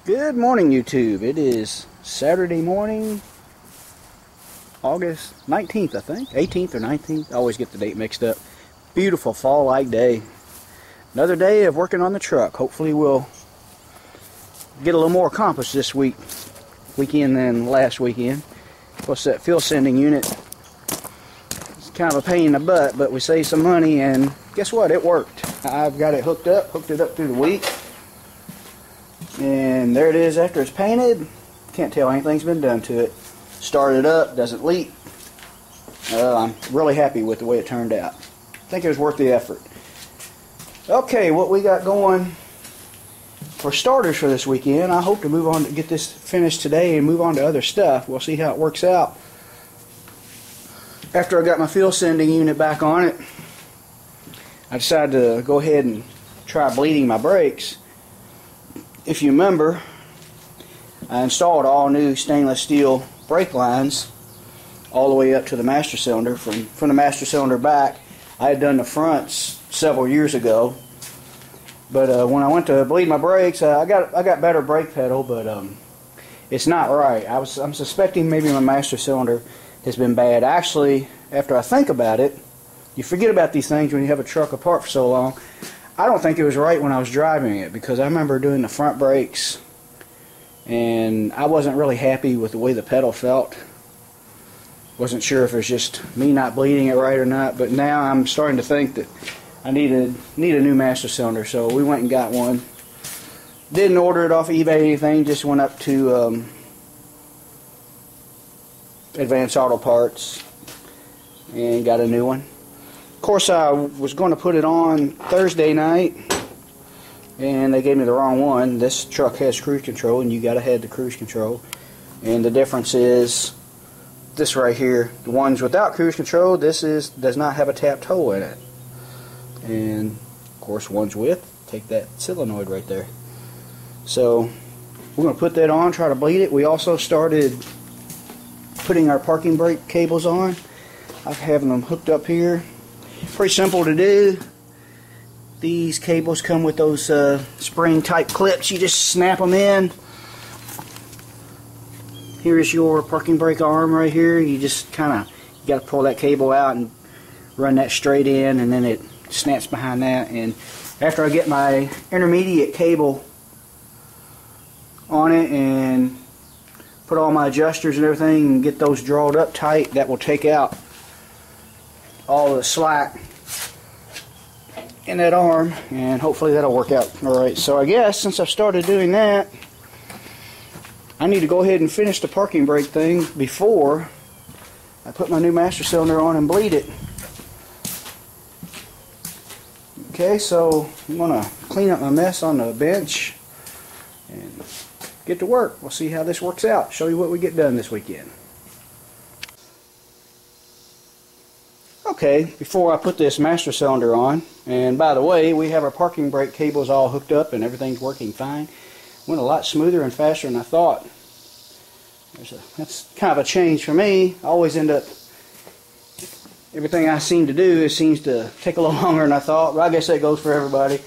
Good morning, YouTube. It is Saturday morning, August 19th, I think. 18th or 19th. I always get the date mixed up. Beautiful fall-like day. Another day of working on the truck. Hopefully we'll get a little more accomplished this weekend than last weekend. Plus that fuel sending unit, it's kind of a pain in the butt, but we saved some money, and guess what? It worked. I've got it hooked up through the week. And there it is after it's painted. Can't tell anything's been done to it. Started up, doesn't leak. I'm really happy with the way it turned out. I think it was worth the effort. Okay, what we got going for starters for this weekend, I hope to move on to get this finished today and move on to other stuff. We'll see how it works out. After I got my fuel sending unit back on it, I decided to go ahead and try bleeding my brakes. If you remember, I installed all new stainless steel brake lines all the way up to the master cylinder. From the master cylinder back, I had done the fronts several years ago, but when I went to bleed my brakes, I got better brake pedal, but it's not right. I'm suspecting maybe my master cylinder has been bad. Actually, after I think about it, you forget about these things when you have a truck apart for so long. I don't think it was right when I was driving it, because I remember doing the front brakes and I wasn't really happy with the way the pedal felt. Wasn't sure if it was just me not bleeding it right or not, but now I'm starting to think that I need a new master cylinder, so we went and got one. Didn't order it off eBay or anything, just went up to Advanced Auto Parts and got a new one. Of course, I was going to put it on Thursday night, and they gave me the wrong one. This truck has cruise control, and you got to have the cruise control. And the difference is this right here. The ones without cruise control, does not have a tapped hole in it. And of course, ones with, take that solenoid right there. So we're going to put that on, try to bleed it. We also started putting our parking brake cables on. I'm having them hooked up here. Pretty simple to do. These cables come with those spring type clips. You just snap them in. Here's your parking brake arm right here. You just you got to pull that cable out and run that straight in, and then it snaps behind that. And after I get my intermediate cable on it and put all my adjusters and everything and get those drawn up tight, that will take out all the slack in that arm, and hopefully that'll work out alright. So I guess since I've started doing that, I need to go ahead and finish the parking brake thing before I put my new master cylinder on and bleed it. Okay, so I'm going to clean up my mess on the bench and get to work. We'll see how this works out. Show you what we get done this weekend. Okay, before I put this master cylinder on, and by the way, we have our parking brake cables all hooked up and everything's working fine. Went a lot smoother and faster than I thought. That's kind of a change for me. I always end up, everything I seem to do, it seems to take a little longer than I thought, but I guess that goes for everybody.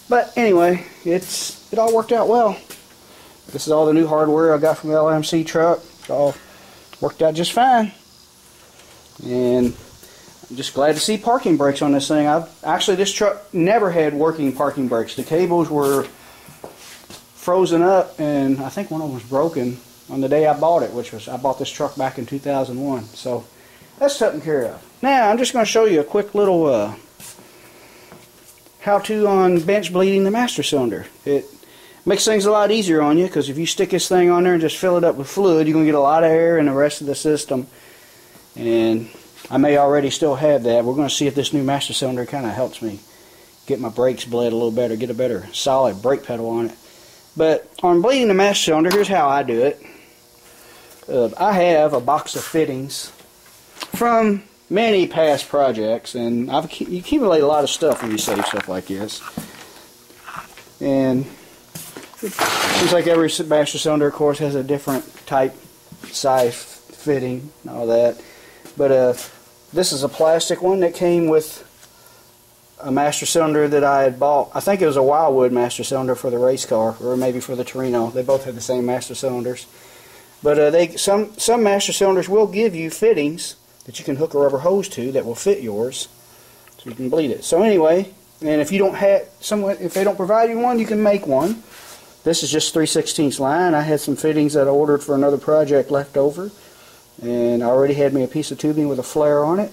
But anyway, it all worked out well. This is all the new hardware I got from the LMC truck. It all worked out just fine. And I'm just glad to see parking brakes on this thing. Actually, this truck never had working parking brakes. The cables were frozen up, and I think one of them was broken on the day I bought it, I bought this truck back in 2001. So that's taken care of. Now I'm just going to show you a quick little how-to on bench bleeding the master cylinder. It makes things a lot easier on you, because if you stick this thing on there and just fill it up with fluid, you're going to get a lot of air in the rest of the system. And I may already still have that. We're going to see if this new master cylinder kind of helps me get my brakes bled a little better, get a better solid brake pedal on it. But on bleeding the master cylinder, here's how I do it. I have a box of fittings from many past projects, and you accumulate a lot of stuff when you save stuff like this. And it seems like every master cylinder, of course, has a different type, size, fitting, and all that. But this is a plastic one that came with a master cylinder that I had bought. I think it was a Wildwood master cylinder for the race car, or maybe for the Torino. They both have the same master cylinders. But some master cylinders will give you fittings that you can hook a rubber hose to that will fit yours, so you can bleed it. So anyway, and if you don't have if they don't provide you one, you can make one. This is just 3/16 line. I had some fittings that I ordered for another project left over, and I already had me a piece of tubing with a flare on it.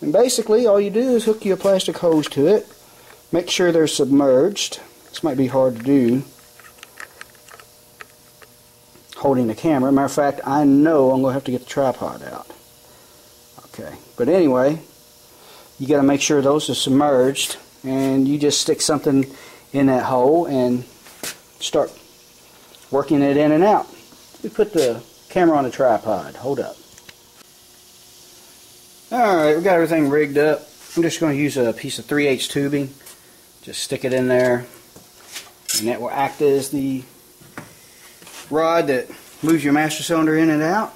And basically all you do is hook you a plastic hose to it. Make sure they're submerged. This might be hard to do holding the camera. Matter of fact, I know I'm going to have to get the tripod out. Okay, but anyway, you got to make sure those are submerged, and you just stick something in that hole and start working it in and out. We put the camera on the tripod. Hold up. Alright, we got everything rigged up. I'm just going to use a piece of 3/8 tubing. Just stick it in there, and that will act as the rod that moves your master cylinder in and out.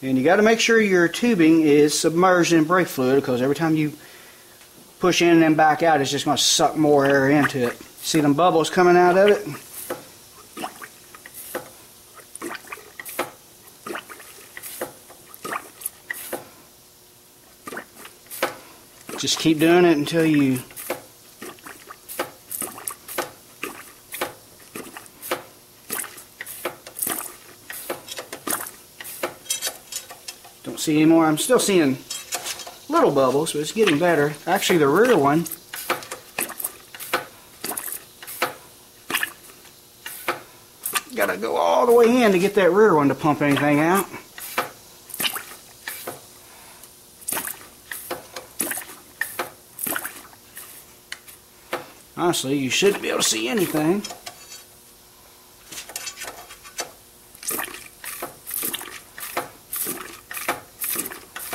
And you got to make sure your tubing is submerged in brake fluid, because every time you push in and then back out, it's just going to suck more air into it. See them bubbles coming out of it? Just keep doing it until you don't see any more. I'm still seeing little bubbles, but it's getting better. Actually, the rear one gotta go all the way in to get that rear one to pump anything out. Honestly, you shouldn't be able to see anything.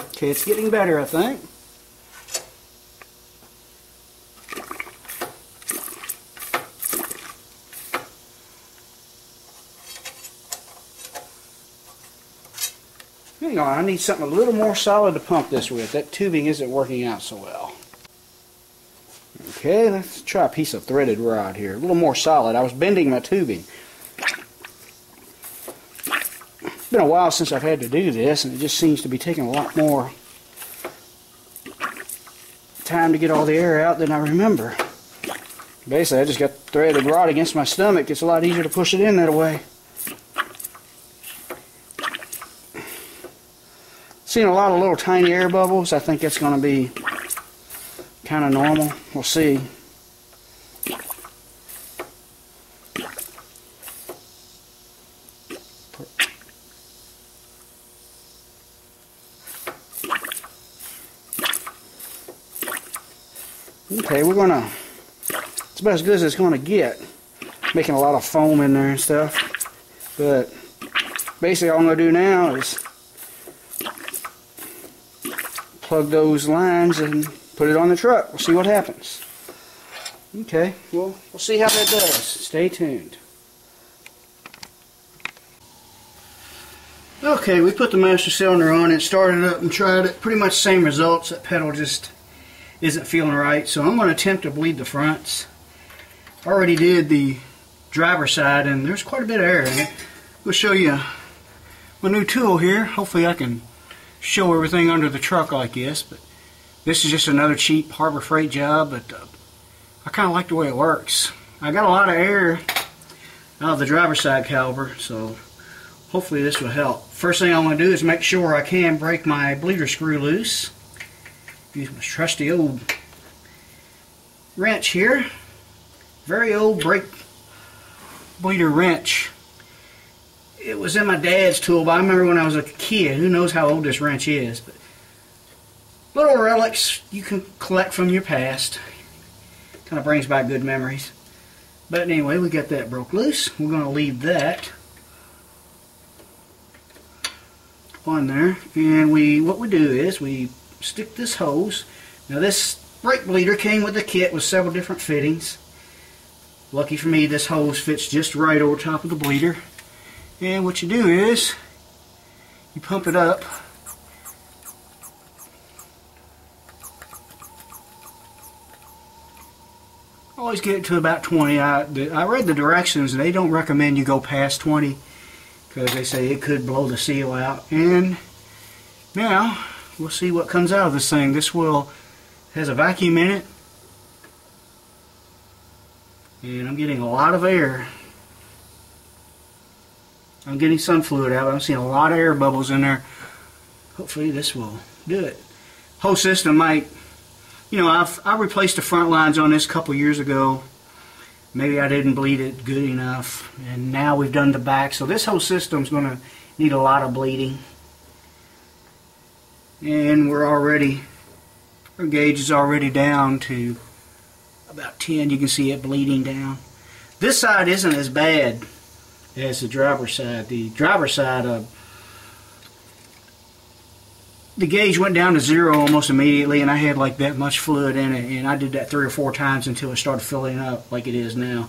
Okay, it's getting better, I think. Hang on, I need something a little more solid to pump this with. That tubing isn't working out so well. Okay, let's try a piece of threaded rod here. A little more solid. I was bending my tubing. It's been a while since I've had to do this, and it just seems to be taking a lot more time to get all the air out than I remember. Basically, I just got the threaded rod against my stomach. It's a lot easier to push it in that way. Seeing a lot of little tiny air bubbles. I think that's going to be kind of normal. We'll see. Okay, we're gonna, it's about as good as it's gonna get. Making a lot of foam in there and stuff. But basically all I'm gonna do now is plug those lines and put it on the truck. We'll see what happens. Okay, well, we'll see how that does. Stay tuned. Okay, we put the master cylinder on it, started it up and tried it. Pretty much same results. That pedal just isn't feeling right, so I'm going to attempt to bleed the fronts. I already did the driver's side, and there's quite a bit of air in it. We'll show you my new tool here. Hopefully I can show everything under the truck like this, but this is just another cheap Harbor Freight job, but I kind of like the way it works. I got a lot of air out of the driver's side caliper, so hopefully this will help. First thing I want to do is make sure I can break my bleeder screw loose. Use my trusty old wrench here. Very old brake bleeder wrench. It was in my dad's tool, but I remember when I was a kid. Who knows how old this wrench is. But little relics you can collect from your past. Kind of brings back good memories. But anyway, we got that broke loose. We're going to leave that on there. And what we do is we stick this hose. Now this brake bleeder came with the kit with several different fittings. Lucky for me, this hose fits just right over top of the bleeder. And what you do is you pump it up always get it to about 20. I read the directions, and they don't recommend you go past 20 because they say it could blow the seal out. And now we'll see what comes out of this thing. This has a vacuum in it, and I'm getting a lot of air. I'm getting sun fluid out. I'm seeing a lot of air bubbles in there. Hopefully this will do it. Whole system might, you know, I replaced the front lines on this a couple years ago. Maybe I didn't bleed it good enough, and now we've done the back. So this whole system's going to need a lot of bleeding. And our gauge is already down to about 10. You can see it bleeding down. This side isn't as bad as the driver's side. The driver's side, the gauge went down to 0 almost immediately, and I had like that much fluid in it, and I did that 3 or 4 times until it started filling up like it is now.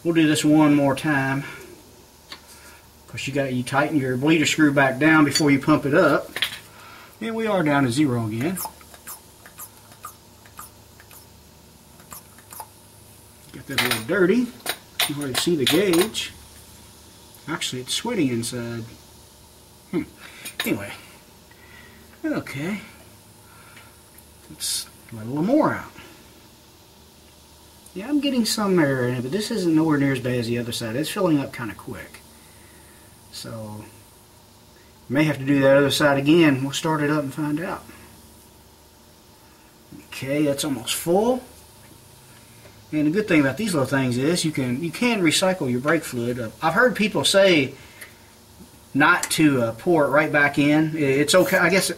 We'll do this one more time, because you tighten your bleeder screw back down before you pump it up, and we are down to 0 again. Got that a little dirty. You can already see the gauge. Actually, it's sweating inside. Anyway. Okay, let's let a little more out. Yeah, I'm getting some air in it, but this isn't nowhere near as bad as the other side. It's filling up kind of quick. So, may have to do that other side again. We'll start it up and find out. Okay, that's almost full. And the good thing about these little things is you can recycle your brake fluid. I've heard people say not to pour it right back in. It's okay, I guess.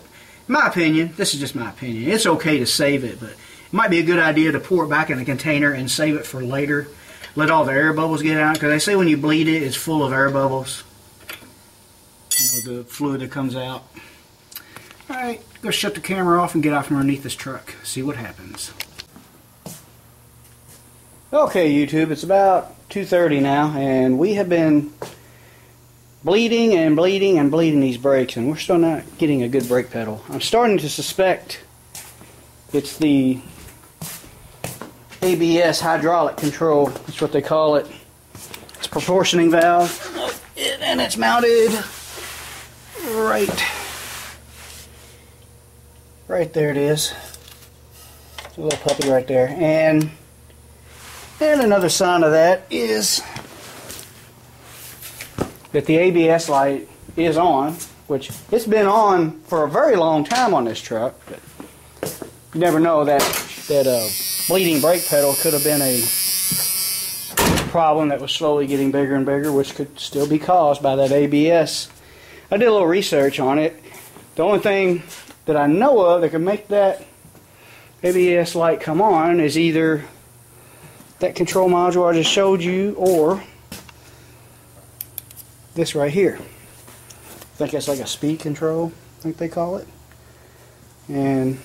In my opinion, this is just my opinion, it's okay to save it, but it might be a good idea to pour it back in a container and save it for later. Let all the air bubbles get out, because they say when you bleed it, it's full of air bubbles. You know, the fluid that comes out. Alright, go shut the camera off and get out from underneath this truck. See what happens. Okay, YouTube, it's about 2:30 now, and we have been bleeding and bleeding and bleeding these brakes, and we're still not getting a good brake pedal. I'm starting to suspect it's the ABS hydraulic control. That's what they call it. It's a proportioning valve, and it's mounted right there. It is. It's a little puppy right there. And another sign of that is that the ABS light is on, which it's been on for a very long time on this truck, but you never know, that bleeding brake pedal could have been a problem that was slowly getting bigger and bigger, which could still be caused by that ABS. I did a little research on it. The only thing that I know of that can make that ABS light come on is either that control module I just showed you, or this right here. I think that's like a speed control, I think they call it. And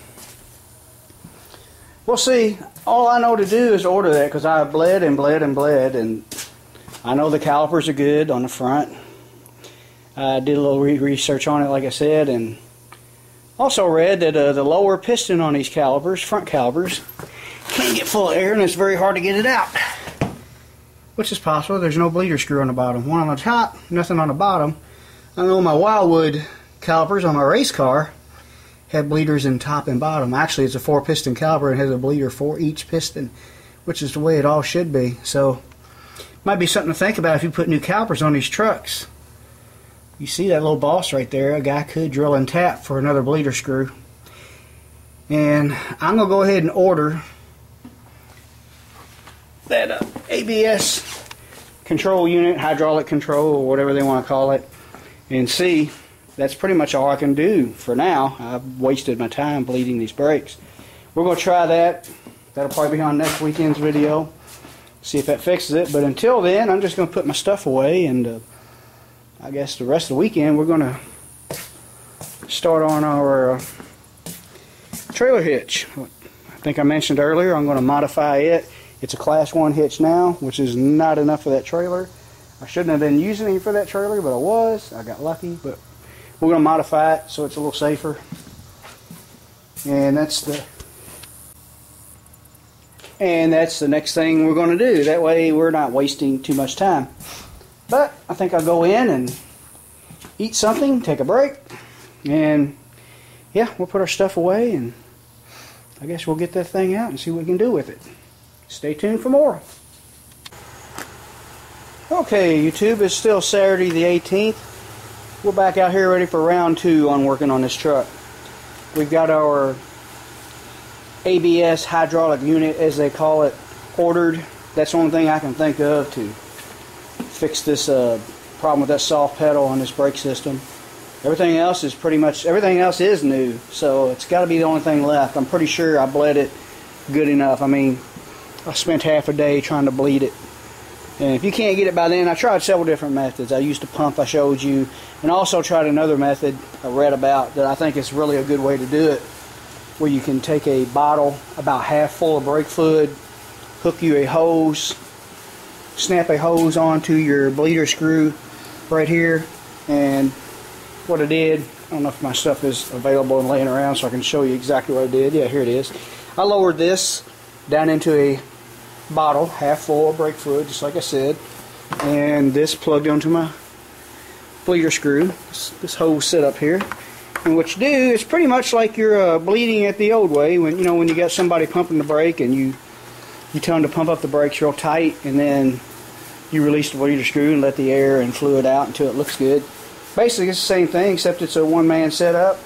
we'll see. All I know to do is order that, because I bled and bled and bled, and I know the calipers are good on the front. I did a little research on it, like I said, and also read that the lower piston on these calipers, front calipers, can get full of air, and it's very hard to get it out. Which is possible. There's no bleeder screw on the bottom. One on the top, nothing on the bottom. I know my Wildwood calipers on my race car had bleeders in top and bottom. Actually, it's a 4-piston caliper and has a bleeder for each piston, which is the way it all should be. So, might be something to think about if you put new calipers on these trucks. You see that little boss right there? A guy could drill and tap for another bleeder screw. And I'm going to go ahead and order that ABS control unit, hydraulic control, or whatever they want to call it, and see. That's pretty much all I can do for now. I've wasted my time bleeding these brakes. We're going to try that. That'll probably be on next weekend's video. See if that fixes it. But until then, I'm just going to put my stuff away, and I guess the rest of the weekend we're going to start on our trailer hitch. I think I mentioned earlier I'm going to modify it. It's a Class 1 hitch now, which is not enough for that trailer. I shouldn't have been using it for that trailer, but I was. I got lucky, but we're going to modify it so it's a little safer. And that's And that's the next thing we're going to do. That way we're not wasting too much time. But I think I'll go in and eat something, take a break, and yeah, we'll put our stuff away, and I guess we'll get that thing out and see what we can do with it. Stay tuned for more. Okay, YouTube, it's still Saturday the 18th. We're back out here ready for round 2 on working on this truck. We've got our ABS hydraulic unit, as they call it, ordered. That's the only thing I can think of to fix this problem with that soft pedal on this brake system. Everything else is everything else is new, so it's got to be the only thing left. I'm pretty sure I bled it good enough. I mean, I spent half a day trying to bleed it. And if you can't get it by then, I tried several different methods. I used a pump I showed you, and also tried another method I read about that I think is really a good way to do it, where you can take a bottle about half full of brake fluid, hook you a hose, snap a hose onto your bleeder screw right here, and what I did, I don't know if my stuff is available and laying around so I can show you exactly what I did. Yeah, here it is. I lowered this down into a bottle half full of brake fluid, just like I said, and this plugged onto my bleeder screw. This hose set up here, and what you do is pretty much like you're bleeding it the old way, when you got somebody pumping the brake and you tell them to pump up the brakes real tight, and then you release the bleeder screw and let the air and fluid out until it looks good. Basically, it's the same thing, except it's a one-man setup.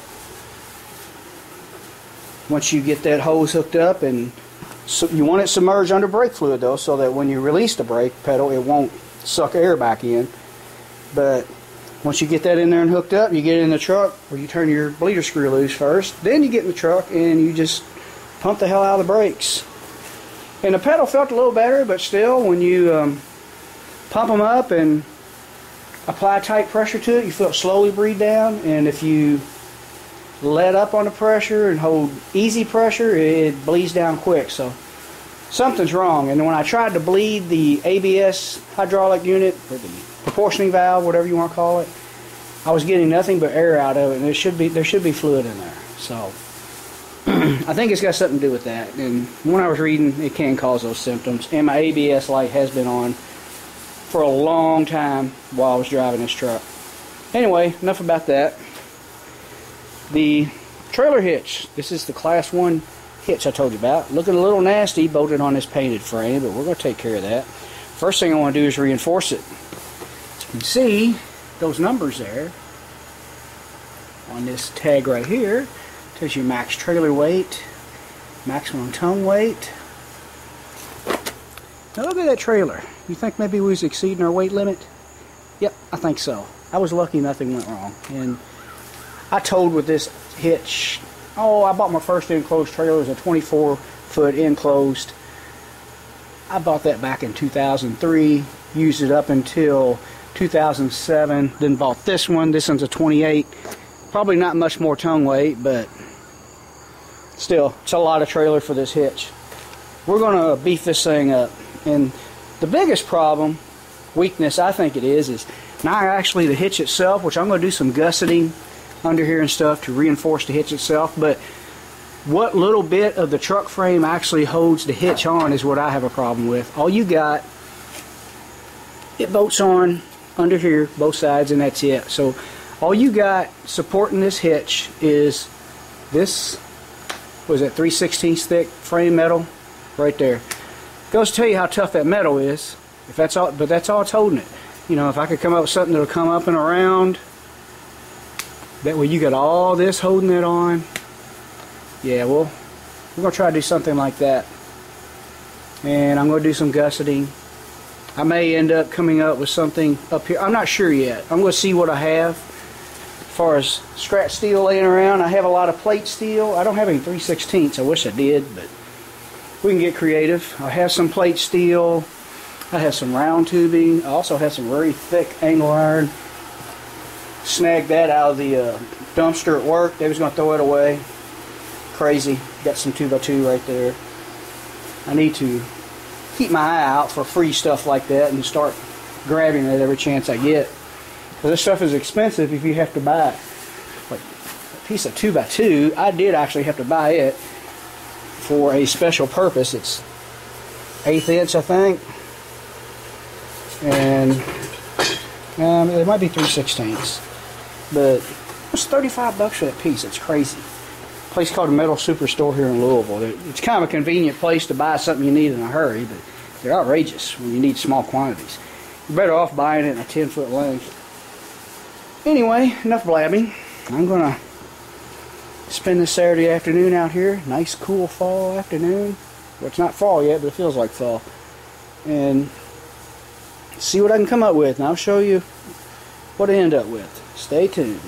Once you get that hose hooked up, and so you want it submerged under brake fluid though, so that when you release the brake pedal, it won't suck air back in. But once you get that in there and hooked up, you get it in the truck, or you turn your bleeder screw loose first. Then you get in the truck and you just pump the hell out of the brakes. And the pedal felt a little better, but still, when you pump them up and apply tight pressure to it, you feel it slowly breathe down. And if you let up on the pressure and hold easy pressure, it bleeds down quick. So something's wrong. And when I tried to bleed the ABS hydraulic unit, or the proportioning valve, whatever you want to call it, I was getting nothing but air out of it, and there should be fluid in there. So I think it's got something to do with that. And when I was reading, it can cause those symptoms. And my ABS light has been on for a long time while I was driving this truck. Anyway, enough about that. The trailer hitch. This is the Class 1 hitch I told you about. Looking a little nasty bolted on this painted frame, but we're going to take care of that. First thing I want to do is reinforce it. You can see those numbers there on this tag right here. Tells you max trailer weight, maximum tongue weight. Now look at that trailer. You think maybe we was exceeding our weight limit? Yep, I think so. I was lucky nothing went wrong. And I towed with this hitch. Oh, I bought my first enclosed trailer. It was a 24-foot enclosed. I bought that back in 2003. Used it up until 2007. Then bought this one. This one's a 28. Probably not much more tongue weight, but still, it's a lot of trailer for this hitch. We're going to beef this thing up. And the biggest problem, weakness I think it is not actually the hitch itself, which I'm going to do some gusseting under here and stuff to reinforce the hitch itself, but what little bit of the truck frame actually holds the hitch on is what I have a problem with. All you got, it bolts on under here, both sides, and that's it. So all you got supporting this hitch is this, was that 3/16 thick frame metal right there. Goes to tell you how tough that metal is. If that's all, but that's all it's holding it. You know, if I could come up with something that'll come up and around, that way you got all this holding it on. Yeah, well, we're gonna try to do something like that. And I'm gonna do some gusseting. I may end up coming up with something up here. I'm not sure yet. I'm gonna see what I have. As far as scrap steel laying around, I have a lot of plate steel. I don't have any 3/16. I wish I did, but we can get creative. I have some plate steel. I have some round tubing. I also have some very thick angle iron. Snagged that out of the dumpster at work. They was going to throw it away. Crazy. Got some 2x2 right there. I need to keep my eye out for free stuff like that and start grabbing it every chance I get. Because this stuff is expensive if you have to buy it. Like a piece of 2x2, I did actually have to buy it for a special purpose. It's 1/8 inch, I think. And it might be 3/16. But it's $35 for that piece. It's crazy. A place called the Metal Superstore here in Louisville. It's kind of a convenient place to buy something you need in a hurry, but they're outrageous when you need small quantities. You're better off buying it in a 10-foot length. Anyway, enough blabbing. I'm going to spend this Saturday afternoon out here. Nice, cool fall afternoon. Well, it's not fall yet, but it feels like fall. And see what I can come up with, and I'll show you what I end up with. Stay tuned.